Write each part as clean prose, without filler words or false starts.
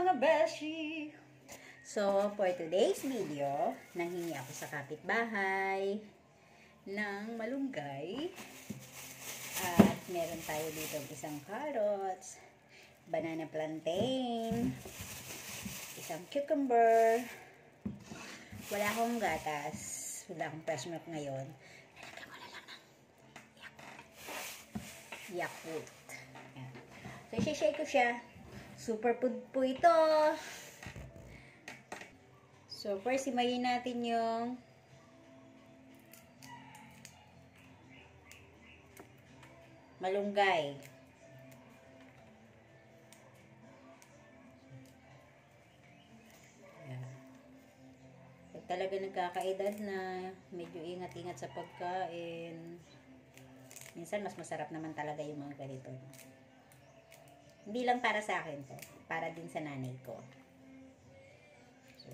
mga beshi! So, for today's video, nanghingi ako sa kapitbahay ng malunggay. At meron tayo dito isang carrots, banana plantain, isang cucumber. Wala akong gatas. Wala akong fresh milk ngayon. Nalagyan ko na lang ng Yakult. So, i-shake ko siya. Super food po ito. So, first, himayin natin yung malunggay. Pag talaga nagkakaedad na, medyo ingat-ingat sa pagkain. Minsan, mas masarap naman talaga yung mga ganito. Hindi lang para sa akin to. Para din sa nanay ko. So,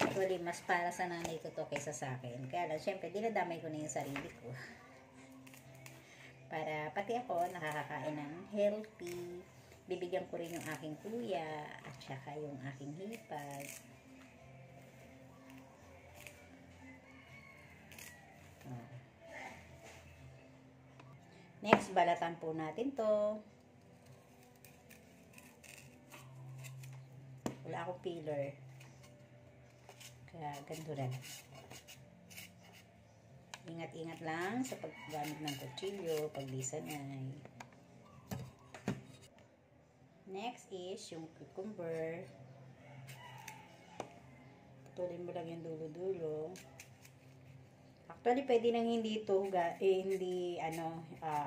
actually, mas para sa nanay ko to kaysa sa akin. Kaya lang, syempre, dinadamay ko na yung sarili ko. Para pati ako nakakakain ng healthy. Bibigyan ko rin yung aking kuya at saka yung aking hipag. Next, balatan po natin to. Wala akong peeler. Kaya ganito na. Ingat-ingat lang sa paggamit ng kutsilyo pag di sanay. Next is yung cucumber. Putulin mo lang yung dulo-dulo. Actually, pwede nang hindi ito,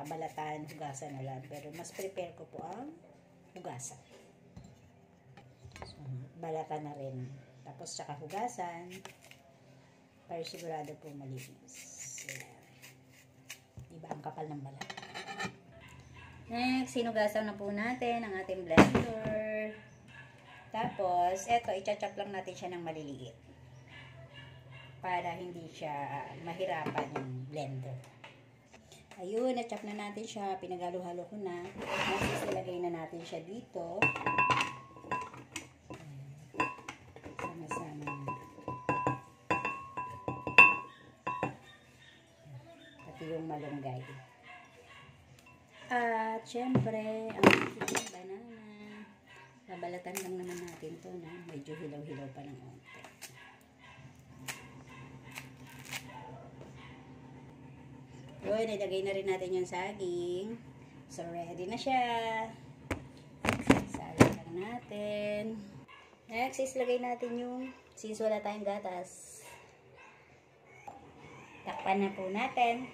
balatan, hugasan na lang. Pero mas prepare ko po ang hugasan. So, balatan na rin. Tapos, tsaka hugasan. Para sigurado po malinis. Diba ang kapal ng balat? Next, sinugasan na po natin ang ating blender. Tapos, eto, i-chop lang natin siya ng maliliit. Para hindi siya mahirapan yung blender. Ayun, na-chop na natin siya. Pinagalo-halo ko na. Next, ilagay na natin siya dito. Sama-sama. Pati yung malunggay. At, syempre, ang banana. Babalatan lang naman natin to na medyo hilaw-hilaw pa ng onte. Yun, ilagay na rin natin yung saging. So, ready na siya. Saging lang natin. Next is, lagay natin yung, since wala tayong gatas. Takpan na po natin.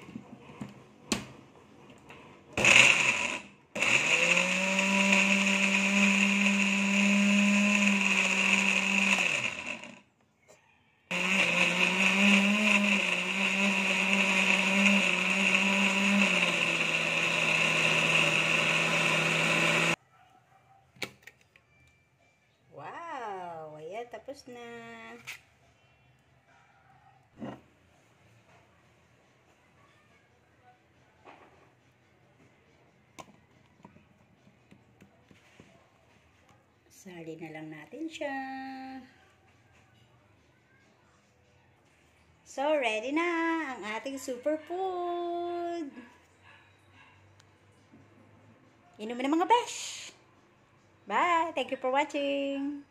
Tapos na. Sali na lang natin siya. So, ready na ang ating superfood. Inumin na mga besh. Bye! Thank you for watching.